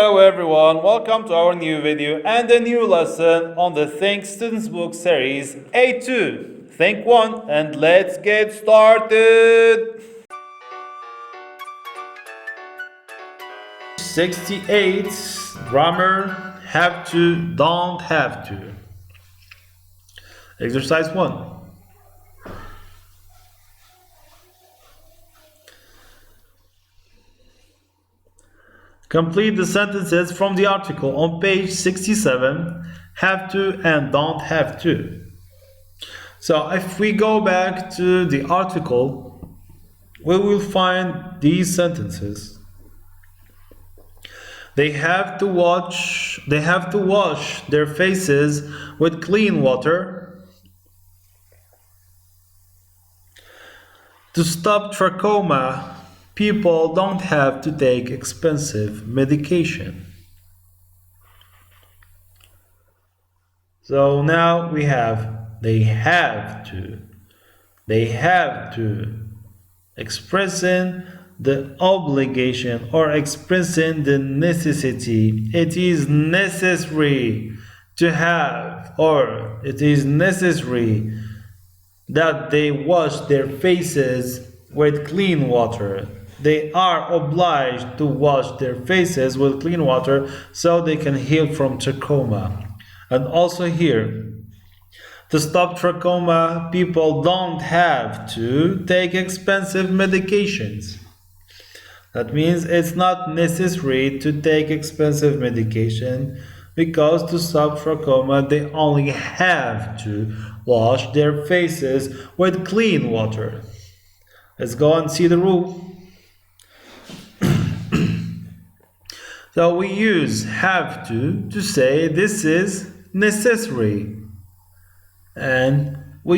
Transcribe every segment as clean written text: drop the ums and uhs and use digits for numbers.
Hello everyone, welcome to our new video and a new lesson on the Think Students Book series A2. Think 1 and let's get started! 68 grammar have to, don't have to. Exercise 1. Complete the sentences from the article on page 67, have to and don't have to. So if we go back to the article, we will find these sentences. They have to wash their faces with clean water. To stop trachoma, people don't have to take expensive medication. So now we have they have to, expressing the obligation or expressing the necessity. It is necessary to have, or it is necessary that they wash their faces with clean water. They are obliged to wash their faces with clean water so they can heal from trachoma. And also here, to stop trachoma, people don't have to take expensive medications. That means it's not necessary to take expensive medication, because to stop trachoma, they only have to wash their faces with clean water. Let's go and see the rule. So we use have to say this is necessary. And we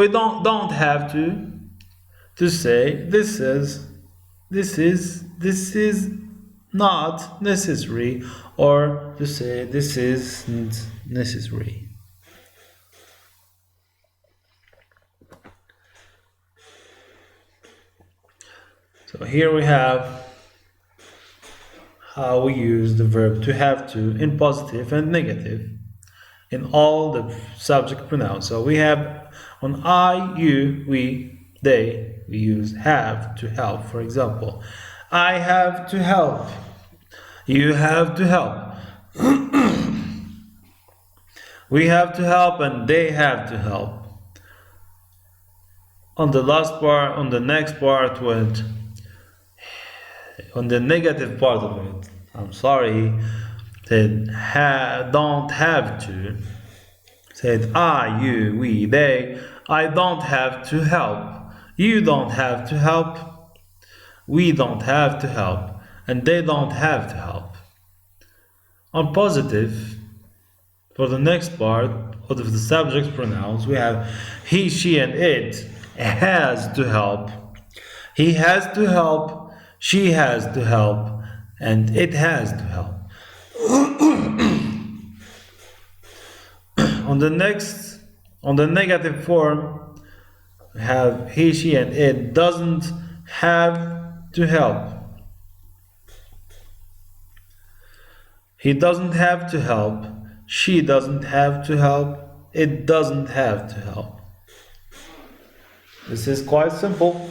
don't have to say this is not necessary, or to say this isn't necessary. So here we have how we use the verb to have to in positive and negative in all the subject pronouns. So we have on I, you, we, they, we use have to help. For example, I have to help. You have to help. We have to help and they have to help. On the last part, on the next part, on the negative part of it, I'm sorry, said don't have to. Said I, you, we, they. I don't have to help. You don't have to help. We don't have to help. And they don't have to help. On positive, for the next part of the subject pronouns, we have he, she, and it has to help. He has to help. She has to help. And it has to help. On the negative form, we have he, she, and it doesn't have to help. He doesn't have to help. She doesn't have to help. It doesn't have to help. This is quite simple.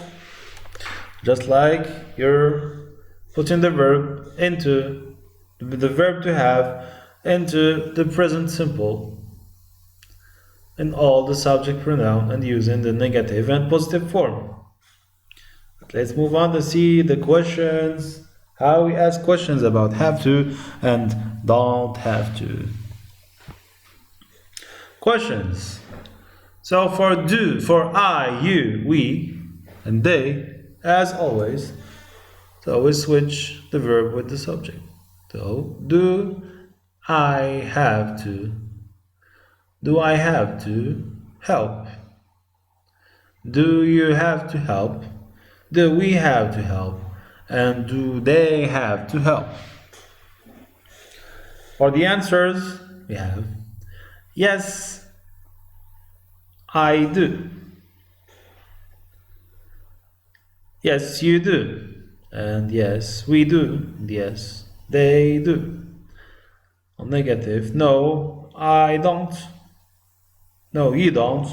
Just like you're putting the verb into the verb to have into the present simple in all the subject pronoun and using the negative and positive form. Let's move on to see the questions, how we ask questions about have to and don't have to. Questions. So for do, for I, you, we, and they, as always, so we switch the verb with the subject. So do I have to? Do I have to help? Do you have to help? Do we have to help? And do they have to help? For the answers, we have yes, I do. Yes, you do. And yes, we do. And yes, They do. On negative, no, I don't. No, you don't.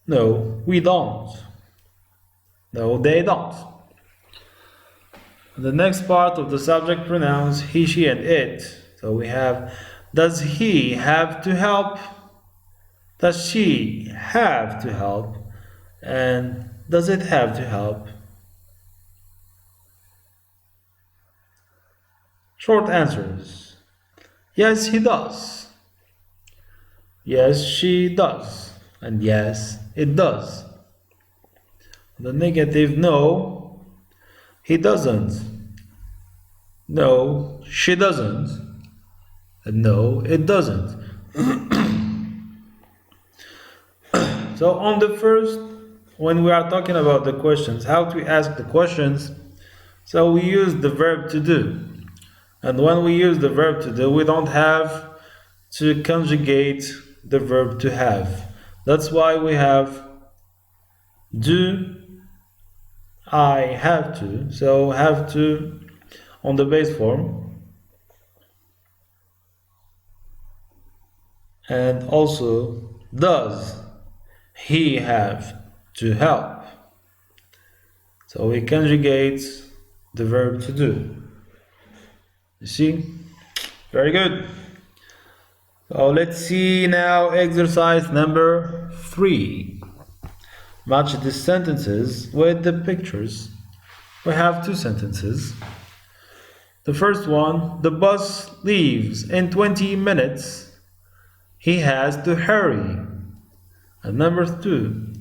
No, we don't. No, they don't. The next part of the subject pronouns he, she, and it. So we have, does he have to help? Does she have to help? And does it have to help? Short answers. Yes, he does. Yes, she does. And yes, it does. The negative, no, he doesn't. No, she doesn't. And no, it doesn't. So on the first, when we are talking about the questions, how to ask the questions, so we use the verb to do. And when we use the verb to do, we don't have to conjugate the verb to have. That's why we have do, I have to. So have to on the base form. And also does he have to help. So we conjugate the verb to do. You see? Very good. So let's see now exercise number 3. Match the sentences with the pictures. We have 2 sentences. The first one, the bus leaves in 20 minutes. He has to hurry. And number 2,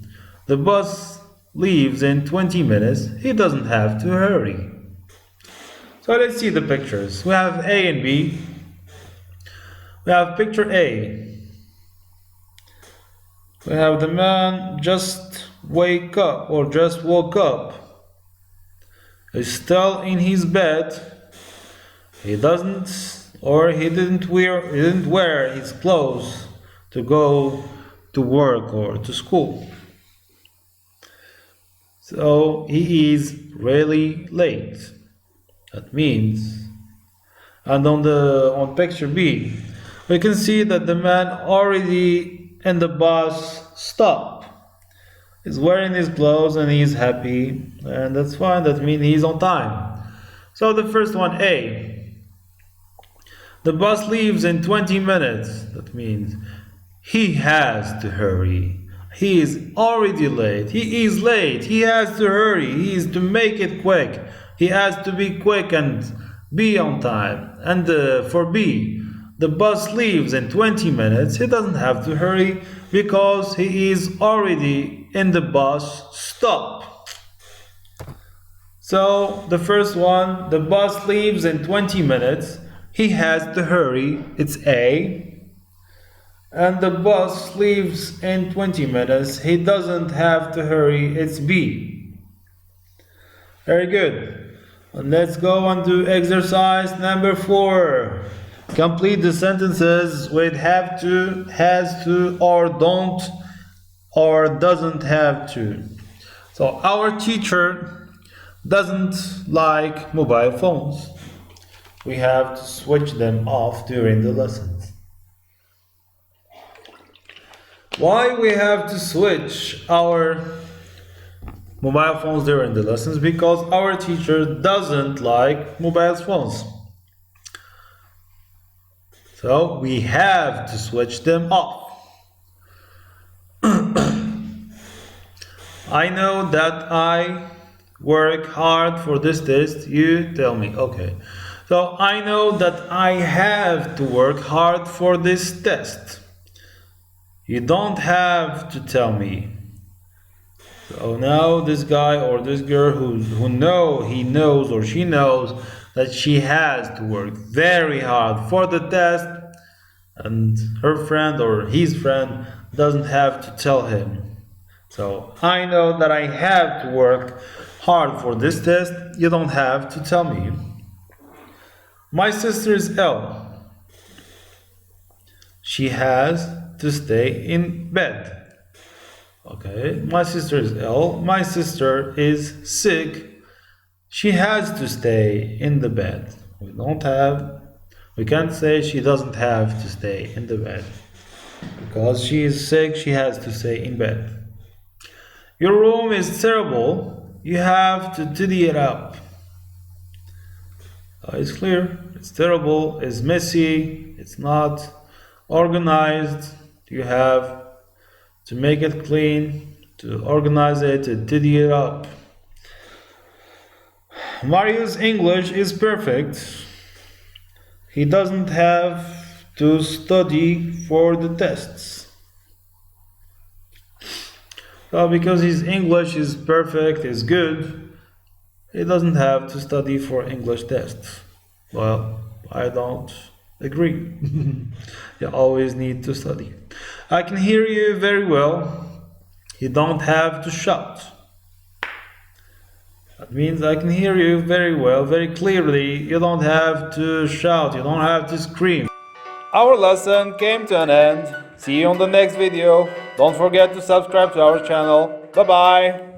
the bus leaves in 20 minutes. He doesn't have to hurry. So let's see the pictures. We have A and B. We have picture A. We have the man just woke up. He's still in his bed. He didn't wear his clothes to go to work or to school. So he is really late. That means, and on picture B, we can see that the man already in the bus stop. He's wearing his clothes and he's happy, and that's fine. That means he's on time. So the first one, A. The bus leaves in 20 minutes. That means he has to hurry. He is already late. He is late. He has to hurry. He is to make it quick. He has to be quick and be on time. And for B, the bus leaves in 20 minutes. He doesn't have to hurry because he is already in the bus stop. So the first one, the bus leaves in 20 minutes. He has to hurry. It's A. And the bus leaves in 20 minutes. He doesn't have to hurry. It's B. Very good. And let's go on to exercise number 4. Complete the sentences with have to, has to, or don't, or doesn't have to. So our teacher doesn't like mobile phones. We have to switch them off during the lessons. Why we have to switch our mobile phones during the lessons? Because our teacher doesn't like mobile phones. So we have to switch them off. I know that I work hard for this test. You tell me. Okay. So I know that I have to work hard for this test. You don't have to tell me. So now this guy or this girl he knows or she knows that she has to work very hard for the test, and her friend or his friend doesn't have to tell him. So I know that I have to work hard for this test. You don't have to tell me. My sister is ill. She has to stay in bed. Okay, my sister is ill. My sister is sick. She has to stay in the bed. We can't say she doesn't have to stay in the bed. Because she is sick, she has to stay in bed. Your room is terrible. You have to tidy it up. It's clear. It's terrible. It's messy. It's not organized. You have to make it clean, to organize it, to tidy it up. Mario's English is perfect. He doesn't have to study for the tests. Well, because his English is perfect, is good, he doesn't have to study for English tests. Well, I don't agree. You always need to study. I can hear you very well. You don't have to shout. That means I can hear you very well, very clearly. You don't have to shout, you don't have to scream. Our lesson came to an end. See you on the next video. Don't forget to subscribe to our channel. Bye bye.